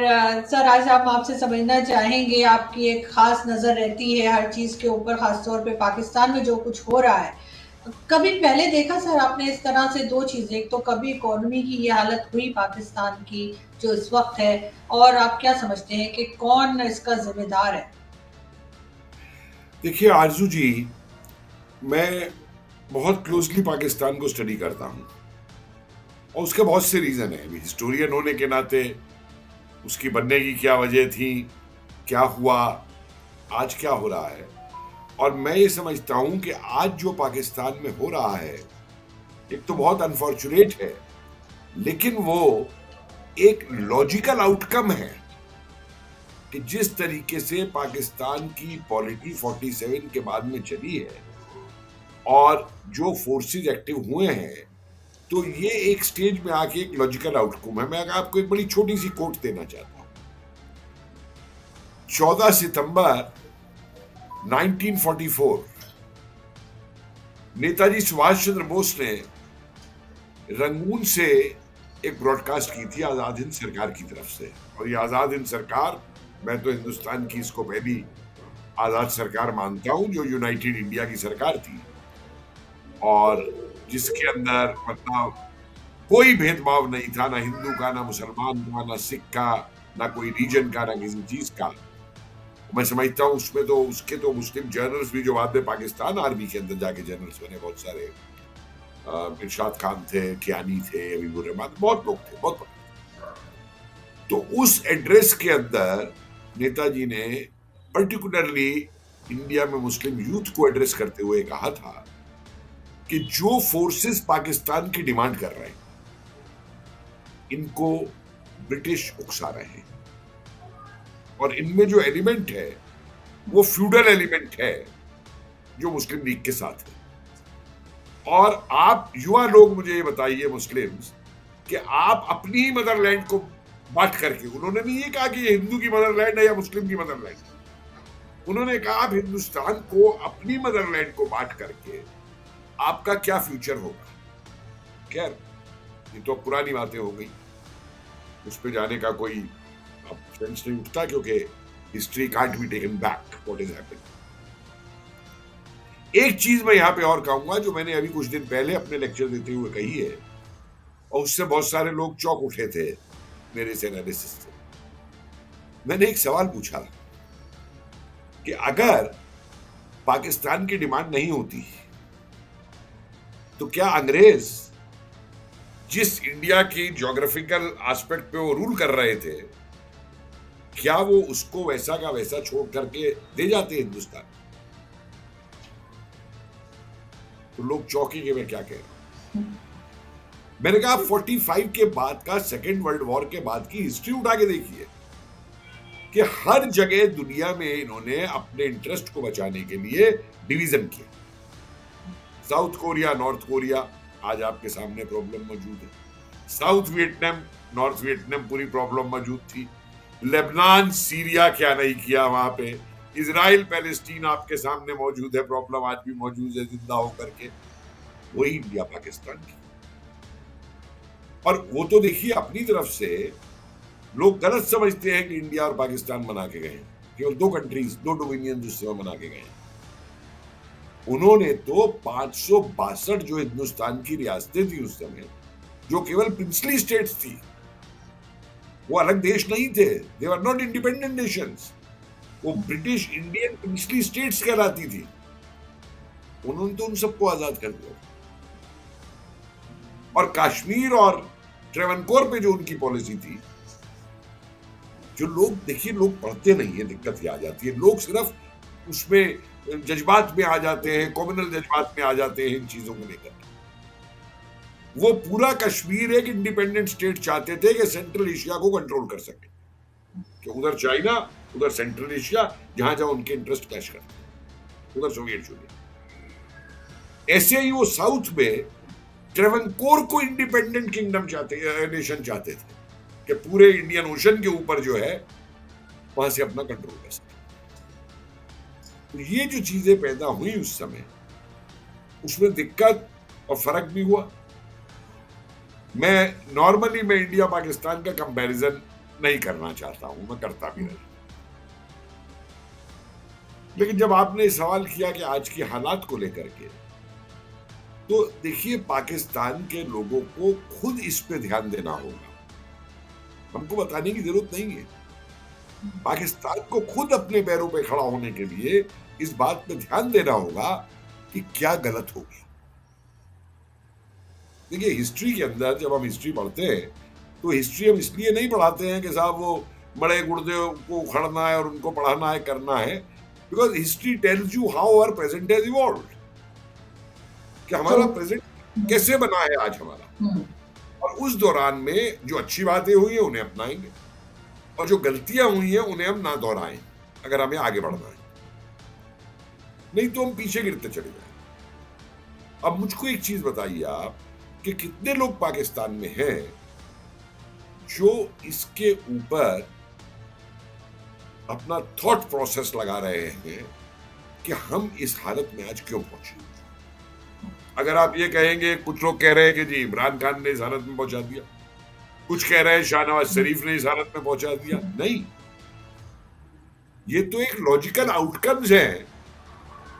Sir, आज हम आपसे समझना चाहेंगे, आपकी एक खास नज़र रहती है हर चीज़ के ऊपर, खास तौर पे पाकिस्तान में जो कुछ हो रहा है। कभी पहले देखा सर आपने इस तरह से 2 चीज़ें, एक तो कभी इकोनॉमी की ये हालत हुई पाकिस्तान की जो इस वक़्त है, और आप क्या समझते हैं कि कौन इसका ज़िम्मेदार है? देखिए आरजू जी, मैं बहुत क्लोजली पाकिस्तान को स्टडी करता हूँ और उसके बहुत से रीजन है। अभी हिस्टोरियन होने के नाते उसकी बनने की क्या वजह थी, क्या हुआ, आज क्या हो रहा है। और मैं ये समझता हूँ कि आज जो पाकिस्तान में हो रहा है, एक तो बहुत अनफॉर्चुनेट है, लेकिन वो एक लॉजिकल आउटकम है कि जिस तरीके से पाकिस्तान की पॉलिटी 47 के बाद में चली है और जो फोर्सेस एक्टिव हुए हैं, तो ये एक स्टेज में आके एक लॉजिकल आउटकम है। मैं आपको एक बड़ी छोटी सी कोट देना चाहता हूं। 14 सितंबर 1944 नेताजी सुभाष चंद्र बोस ने रंगून से एक ब्रॉडकास्ट की थी आजाद हिंद सरकार की तरफ से। और ये आजाद हिंद सरकार, मैं तो हिंदुस्तान की इसको पहली आजाद सरकार मानता हूं जो यूनाइटेड इंडिया की सरकार थी, और जिसके अंदर मतलब कोई भेदभाव नहीं था, ना हिंदू का, ना मुसलमान का, ना सिख का, ना कोई रीजन का, ना किसी चीज का। मैं समझता हूँ उसमें तो उसके तो मुस्लिम जर्नल्स भी जो बाद में पाकिस्तान आर्मी के अंदर जाके जर्नल्स बने, बहुत सारे इरशाद खान थे, कियानी थे, हबीबुर रहमान, बहुत लोग थे, बहुत बड़े। तो उस एड्रेस के अंदर नेताजी ने पर्टिकुलरली इंडिया में मुस्लिम यूथ को एड्रेस करते हुए कहा था कि जो फोर्सेस पाकिस्तान की डिमांड कर रहे हैं, इनको ब्रिटिश उकसा रहे हैं, और इनमें जो एलिमेंट है वो फ्यूडल एलिमेंट है जो मुस्लिम लीग के साथ है। और आप युवा लोग मुझे ये बताइए मुस्लिम्स, कि आप अपनी ही मदरलैंड को बांट करके, उन्होंने नहीं ये कहा कि ये हिंदू की मदरलैंड है या मुस्लिम की मदरलैंड, उन्होंने कहा आप हिंदुस्तान को अपनी मदरलैंड को बांट करके आपका क्या फ्यूचर होगा। खैर, ये तो पुरानी बातें हो गई, उस पर जाने का कोई सेंस नहीं उठता, क्योंकि history can't be taken back what is happened. एक चीज मैं यहां पे और कहूंगा जो मैंने अभी कुछ दिन पहले अपने लेक्चर देते हुए कही है, और उससे बहुत सारे लोग चौंक उठे थे मेरे इस एनालिसिस से। मैंने एक सवाल पूछा कि अगर पाकिस्तान की डिमांड नहीं होती तो क्या अंग्रेज जिस इंडिया की ज्योग्राफिकल एस्पेक्ट पे वो रूल कर रहे थे, क्या वो उसको वैसा का वैसा छोड़ करके दे जाते हिंदुस्तान? तो लोग चौंके कि मैं क्या कह रहा हूं। मैंने कहा 45 के बाद का, सेकेंड वर्ल्ड वॉर के बाद की हिस्ट्री उठा के देखिए कि हर जगह दुनिया में इन्होंने अपने इंटरेस्ट को बचाने के लिए डिवीजन किया। साउथ कोरिया, नॉर्थ कोरिया, आज आपके सामने प्रॉब्लम मौजूद है। साउथ वियतनाम, नॉर्थ वियतनाम, पूरी प्रॉब्लम मौजूद थी। लेबनान, सीरिया, क्या नहीं किया वहां पे। इजराइल, पैलेस्टीन आपके सामने मौजूद है, प्रॉब्लम आज भी मौजूद है जिंदा होकर के। वही इंडिया पाकिस्तान की। और वो तो देखिए अपनी तरफ से लोग गलत समझते हैं कि इंडिया और पाकिस्तान बना के गए, केवल दो कंट्रीज, दो डोमिनियन उस समय बना के गए। उन्होंने तो 562 जो हिंदुस्तान की रियासतें थी उस समय, जो केवल प्रिंसली स्टेट्स थी, वो अलग देश नहीं थे, दे वर नॉट इंडिपेंडेंट नेशंस, वो ब्रिटिश इंडियन प्रिंसली स्टेट्स कहलाती थी। उन्होंने तो उन सबको आजाद कर दिया। और कश्मीर और ट्रेवनकोर पे जो उनकी पॉलिसी थी, जो लोग, देखिए लोग पढ़ते नहीं है, दिक्कत ही आ जाती है। लोग सिर्फ उसमें जज्बात में आ जाते हैं, कॉम्युनल जज्बात में आ जाते हैं इन चीजों को लेकर। वो पूरा कश्मीर एक इंडिपेंडेंट स्टेट चाहते थे कि सेंट्रल एशिया को कंट्रोल कर सके, कि उधर चाइना, उधर सेंट्रल एशिया, जहां जहां उनके इंटरेस्ट क्लैश करते, उधर सोवियत यूनियन। ऐसे ही वो साउथ में ट्रेवनकोर को इंडिपेंडेंट किंगडम चाहते, नेशन चाहते थे कि पूरे इंडियन ओशन के ऊपर जो है वहां से अपना कंट्रोल कर सके। तो ये जो चीजें पैदा हुई उस समय, उसमें दिक्कत और फर्क भी हुआ। मैं इंडिया पाकिस्तान का कंपैरिजन नहीं करना चाहता हूं, मैं करता भी नहीं। लेकिन जब आपने सवाल किया कि आज की हालात को लेकर के, तो देखिए पाकिस्तान के लोगों को खुद इस पे ध्यान देना होगा, हमको बताने की जरूरत नहीं है। पाकिस्तान को खुद अपने पैरों पे खड़ा होने के लिए इस बात पे ध्यान देना होगा कि क्या गलत हो गया। देखिए हिस्ट्री के अंदर जब हम हिस्ट्री पढ़ते हैं तो हिस्ट्री हम इसलिए नहीं पढ़ाते हैं कि साहब वो बड़े गुर्दे को उखड़ना है और उनको पढ़ाना है, करना है, because history tells you how our present has evolved, कि हमारा प्रेजेंट कैसे बना है आज हमारा, और उस दौरान में जो अच्छी बातें हुई है उन्हें अपनाएंगे और जो गलतियां हुई हैं उन्हें हम ना दोहराएं अगर हमें आगे बढ़ना है, नहीं तो हम पीछे गिरते चले जाए। अब मुझको एक चीज बताइए आप कि कितने लोग पाकिस्तान में हैं जो इसके ऊपर अपना थॉट प्रोसेस लगा रहे हैं कि हम इस हालत में आज क्यों पहुंचे। अगर आप ये कहेंगे, कुछ लोग कह रहे हैं कि जी इमरान खान ने इस हालत में पहुंचा दिया, कुछ कह रहे हैं शाहनवाज शरीफ ने इस हालत में पहुंचा दिया, नहीं, ये तो एक लॉजिकल आउटकम्स हैं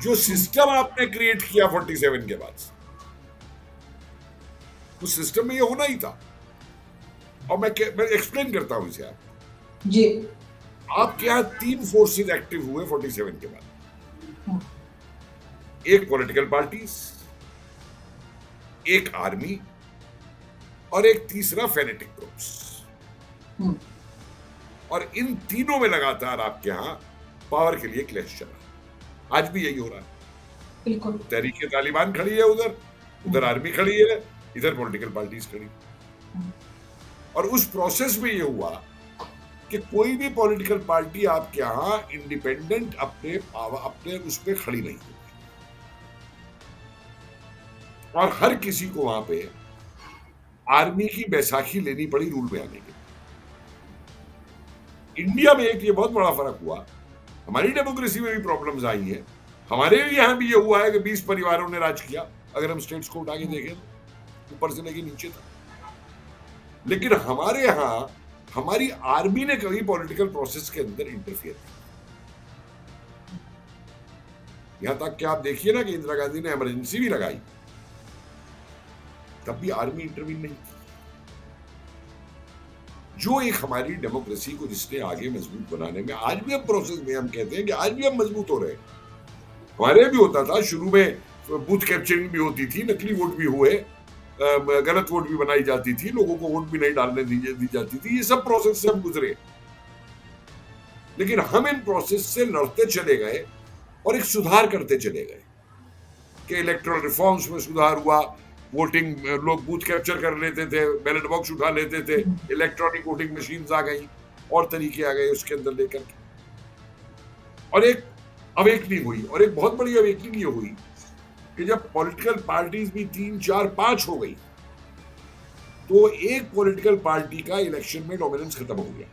जो सिस्टम आपने क्रिएट किया 47 के बाद। उस सिस्टम में ये होना ही था, और मैं एक्सप्लेन करता हूं इसे आप जी। आपके यहां 3 फोर्सेस एक्टिव हुए 47 के बाद, एक पॉलिटिकल पार्टीज, एक आर्मी और एक तीसरा फेनेटिक ग्रुप्स, और इन तीनों में लगातार आपके यहां पावर के लिए क्लैश चला। आज भी यही हो रहा है, बिल्कुल। तहरीके तालिबान खड़ी है, उधर आर्मी खड़ी है, इधर पॉलिटिकल पार्टीज खड़ी। और उस प्रोसेस में ये हुआ कि कोई भी पॉलिटिकल पार्टी आपके यहां इंडिपेंडेंट अपने उस पर खड़ी नहीं हुई, और हर किसी को वहां पे आर्मी की बैसाखी लेनी पड़ी रूल में आने के। इंडिया में एक ये बहुत बड़ा फर्क हुआ, हमारी डेमोक्रेसी में भी प्रॉब्लम्स आई हैं, हमारे यहां भी ये हुआ है कि 20 परिवारों ने राज किया, अगर हम स्टेट्स को उठा के देखें तो ऊपर से लेके नीचे तक। लेकिन हमारे यहां हमारी आर्मी ने कभी पॉलिटिकल प्रोसेस के अंदर इंटरफियर नहीं, यहां तक कि आप देखिए ना कि इंदिरा गांधी ने इमरजेंसी भी लगाई, तब भी आर्मी इंटरवीन नहीं। जो एक हमारी डेमोक्रेसी को जिसने आगे मजबूत बनाने में, आज भी हम प्रोसेस में हम कहते हैं कि आज भी हम मजबूत हो रहे हैं। हमारे भी होता था शुरू में, बूथ कैप्चरिंग भी होती थी, नकली वोट भी हुए, गलत वोट भी बनाई जाती थी, लोगों को वोट भी नहीं डालने दी जाती थी, ये सब प्रोसेस से हम गुजरे। लेकिन हम इन प्रोसेस से लड़ते चले गए और एक सुधार करते चले गए कि इलेक्टोरल रिफॉर्म्स में सुधार हुआ, वोटिंग, लोग बूथ कैप्चर कर लेते थे, बैलेट बॉक्स उठा लेते थे, इलेक्ट्रॉनिक वोटिंग मशीन्स आ गई और तरीके आ गए उसके अंदर लेकर के, और एक अवेकनिंग हुई। और एक बहुत बड़ी अवेकनिंग ये हुई कि जब पॉलिटिकल पार्टीज भी 3, 4, 5 हो गई, तो एक पॉलिटिकल पार्टी का इलेक्शन में डोमिनेंस खत्म हो गया।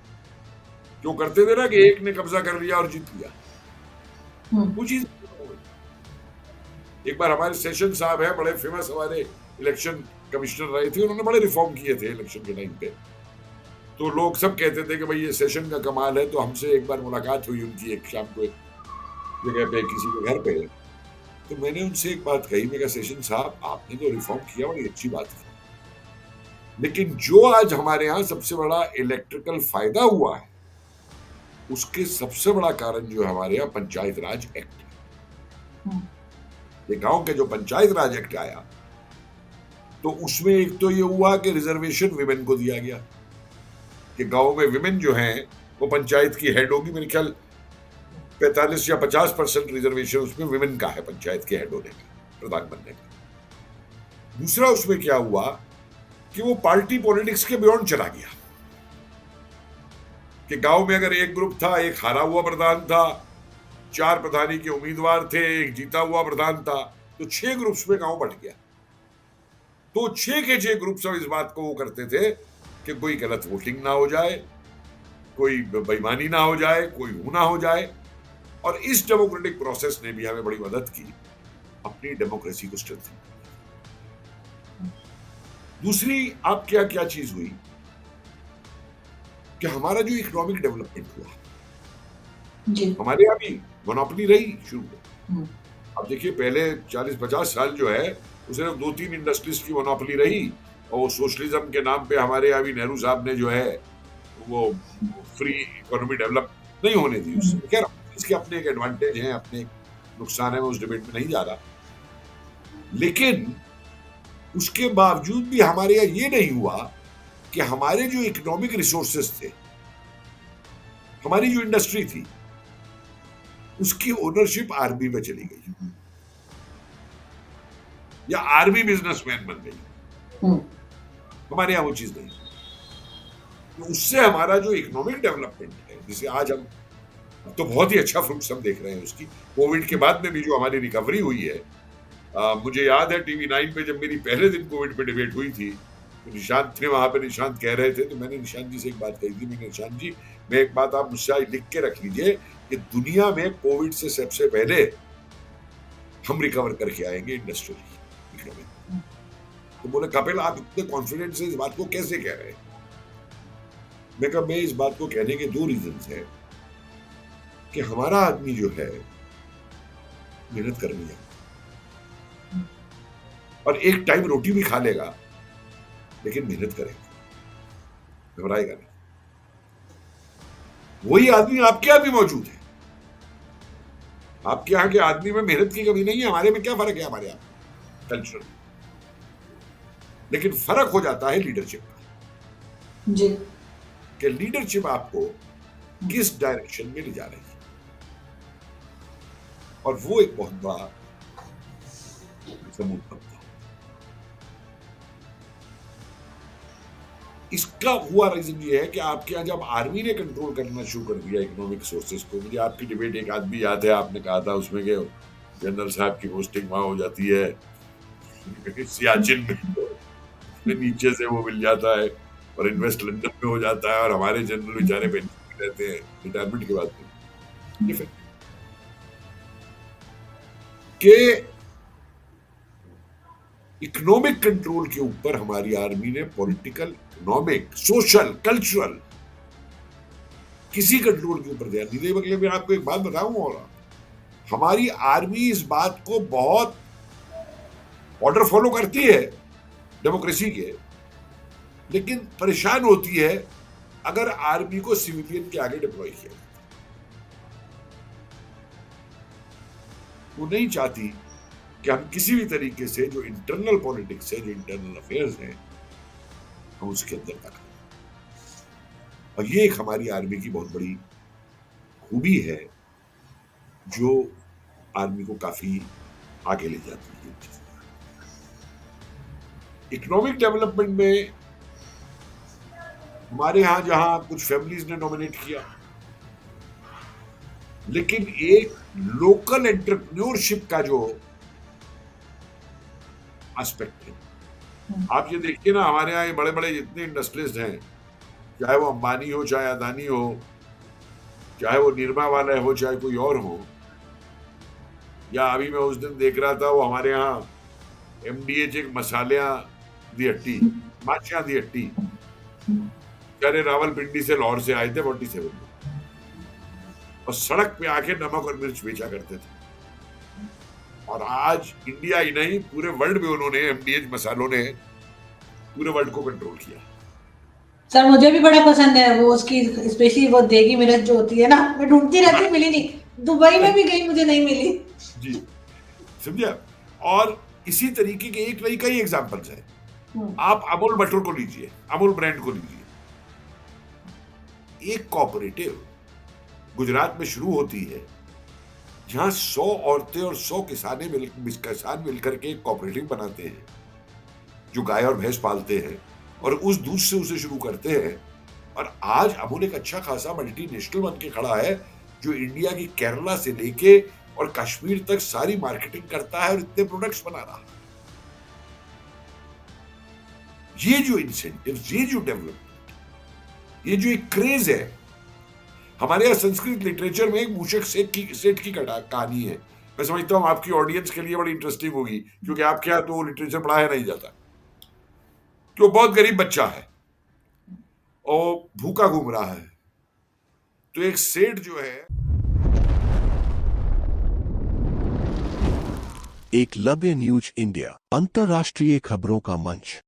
जो करते थे ना कि एक ने कब्जा कर लिया और जीत लिया, वो चीज हो गई। एक बार हमारे सेशन साहब है, बड़े फेमस हमारे इलेक्शन कमिश्नर रहे थे, उन्होंने बड़े रिफॉर्म किए थे इलेक्शन के टाइम पे, तो लोग सब कहते थे कि भाई ये सेशन का कमाल है। तो हमसे एक बार मुलाकात हुई उनकी, एक शाम को एक जगह पे किसी के घर पे, तो मैंने उनसे एक बात कही, मैं कहा सेशन साहब आपने तो रिफॉर्म किया, बड़ी अच्छी बात है, लेकिन जो आज हमारे यहाँ सबसे बड़ा इलेक्ट्रिकल फायदा हुआ है, उसके सबसे बड़ा कारण जो है हमारे यहाँ पंचायत राज एक्ट है। ये गांव के जो पंचायत राज एक्ट आया, तो उसमें एक तो ये हुआ कि रिजर्वेशन विमेन को दिया गया, कि गांव में विमेन जो हैं वो पंचायत की हेड होगी। मेरे ख्याल 45 या 50% रिजर्वेशन उसमें विमेन का है, पंचायत के हेड होने का, प्रधान बनने का। दूसरा उसमें क्या हुआ कि वो पार्टी पॉलिटिक्स के बियॉन्ड चला गया, कि गांव में अगर एक ग्रुप था, एक हारा हुआ प्रधान था, 4 प्रधानी के उम्मीदवार थे, एक जीता हुआ प्रधान था, तो 6 ग्रुप्स में गांव बंट गया। तो 6 के 6 ग्रुप्स अब इस बात को वो करते थे कि कोई गलत वोटिंग ना हो जाए, कोई बेईमानी ना हो जाए, कोई वो ना हो जाए। और इस डेमोक्रेटिक प्रोसेस ने भी हमें बड़ी मदद की अपनी डेमोक्रेसी को स्ट्रेंथन करने। दूसरी आप क्या चीज हुई कि हमारा जो इकोनॉमिक डेवलपमेंट हुआ, जी। हमारे यहाँ भी मोनोपोली रही शुरू में। हुँ। अब देखिए पहले 40-50 साल जो है वो सिर्फ 2-3 इंडस्ट्रीज की मोनोपोली रही, और सोशलिज्म के नाम पे हमारे यहाँ भी नेहरू साहब ने जो है वो फ्री इकोनॉमी डेवलप नहीं होने दी हुँ। उससे। खैर इसके अपने एक एडवांटेज हैं, अपने एक नुकसान है, मैं उस डिबेट में नहीं जा रहा। लेकिन उसके बावजूद भी हमारे यहाँ ये नहीं हुआ कि हमारे जो इकोनॉमिक रिसोर्सेस थे, हमारी जो इंडस्ट्री थी, उसकी ओनरशिप आर्मी में चली गई या आर्मी बिजनेसमैन बन गई। हुँ। हमारे यहाँ वो चीज नहीं। तो उससे हमारा जो इकोनॉमिक डेवलपमेंट है, जिसे आज हम तो बहुत ही अच्छा फ्रूट्स हम देख रहे हैं उसकी, कोविड के बाद में भी जो हमारी रिकवरी हुई है। मुझे याद है टीवी 9 पे जब मेरी पहले दिन कोविड पे डिबेट हुई थी, तो निशांत थे वहां पे, निशांत कह रहे थे, तो मैंने निशांत जी से एक बात कही थी, मैंने निशांत जी, मैं एक बात आप मुझसे लिख के रख लीजिए कि दुनिया में कोविड से सबसे पहले हम रिकवर करके आएंगे इंडस्ट्रियल इकोनॉमी। तो बोले कपिल आप इतने कॉन्फिडेंस से इस बात को कैसे कह रहे हैं? मैं कहा मैं इस बात को कहने के 2 रीजन हैं कि हमारा आदमी जो है मेहनत करनी है, और एक टाइम रोटी भी खा लेगा, लेकिन मेहनत करेगा, घबराएगा नहीं। वही आदमी आपके यहाँ भी मौजूद है। आपके यहाँ के आदमी में मेहनत की कमी नहीं है, हमारे में क्या फर्क है हमारे यहाँ कल्चरल, लेकिन फर्क हो जाता है लीडरशिप का, जी। कि लीडरशिप आपको किस डायरेक्शन में ले जा रही है, और वो एक बहुत बड़ा समूह बनता है। इसका हुआ रीजन ये है कि आपके यहाँ जब आर्मी ने कंट्रोल करना शुरू कर दिया इकोनॉमिक सोर्सेज को। मुझे आपकी डिबेट एक आदमी याद है, आपने कहा था उसमें कि जनरल साहब की पोस्टिंग वहां हो जाती है सियाचिन में, नीचे से वो मिल जाता है, और इन्वेस्ट लंदन में हो जाता है, और हमारे जनरल बेचारे पेंशन में रहते हैं रिटायरमेंट के बाद में। ये कि इकोनॉमिक कंट्रोल के ऊपर हमारी आर्मी ने पॉलिटिकल, इकोनॉमिक, सोशल, कल्चरल किसी कंट्रोल के ऊपर ध्यान नहीं दिया। मतलब मैं आपको एक बात बताऊं, और हमारी आर्मी इस बात को बहुत ऑर्डर फॉलो करती है डेमोक्रेसी के, लेकिन परेशान होती है अगर आर्मी को सिविलियन के आगे डिप्लॉय किया। वो नहीं चाहती कि हम किसी भी तरीके से जो इंटरनल पॉलिटिक्स है, जो इंटरनल अफेयर्स हैं, हम उसके अंदर तक। और ये एक हमारी आर्मी की बहुत बड़ी खूबी है, जो आर्मी को काफी आगे ले जाती है। इकोनॉमिक डेवलपमेंट में हमारे यहां जहां कुछ फैमिलीज ने नॉमिनेट किया, लेकिन एक लोकल एंटरप्रेन्योरशिप का जो एस्पेक्ट है, आप ये देखिए ना, हमारे यहाँ ये बड़े बड़े जितने इंडस्ट्रियलिस्ट हैं, चाहे वो अंबानी हो, चाहे अदानी हो, चाहे वो निरमा वाला हो, चाहे कोई और हो, या अभी मैं उस दिन देख रहा था वो हमारे यहाँ एमडीएच एक मसालियां दी हट्टी, माचियां दी हट्टी, बेचारे रावलपिंडी से, लाहौर से आए थे 47 में, और सड़क पे आके नमक और मिर्च बेचा करते थे। और आज इंडिया ही नहीं, पूरे वर्ल्ड में उन्होंने, एमडीएच मसालों ने पूरे वर्ल्ड को कंट्रोल किया। सर मुझे भी बड़ा पसंद है वो, उसकी स्पेशली वो देगी मिर्च जो होती है ना, मैं ढूंढती रहती, मिली नहीं, दुबई में भी गई, मुझे नहीं मिली जी, समझा। और इसी तरीके के एक नहीं कई एग्जांपल्स हैं। आप अमूल बटर को लीजिए, अमूल ब्रांड को लीजिए, एक कोऑपरेटिव गुजरात में शुरू होती है, जहां 100 औरतें और 100 किसान मिलकर के एक कोऑपरेटिव बनाते हैं, जो गाय और भैंस पालते हैं, और उस दूध से उसे शुरू करते हैं। और आज अमूल एक अच्छा खासा मल्टीनेशनल बन के खड़ा है, जो इंडिया की केरला से लेके और कश्मीर तक सारी मार्केटिंग करता है, और इतने प्रोडक्ट्स बना रहा है। ये जो इंसेंटिव्स, ये जो डेवलपमेंट, ये जो एक क्रेज है, हमारे यहाँ संस्कृत लिटरेचर में एक मूषक सेठ की कहानी है। मैं समझता हूँ आपकी ऑडियंस के लिए बड़ी इंटरेस्टिंग होगी, क्योंकि आपके यहाँ तो लिटरेचर पढ़ाया नहीं जाता, कि वो बहुत गरीब बच्चा है, और भूखा घूम रहा है। तो एक सेठ जो है, एकलव्य न्यूज इंडिया, अंतर्राष्ट्रीय खबरों का मंच।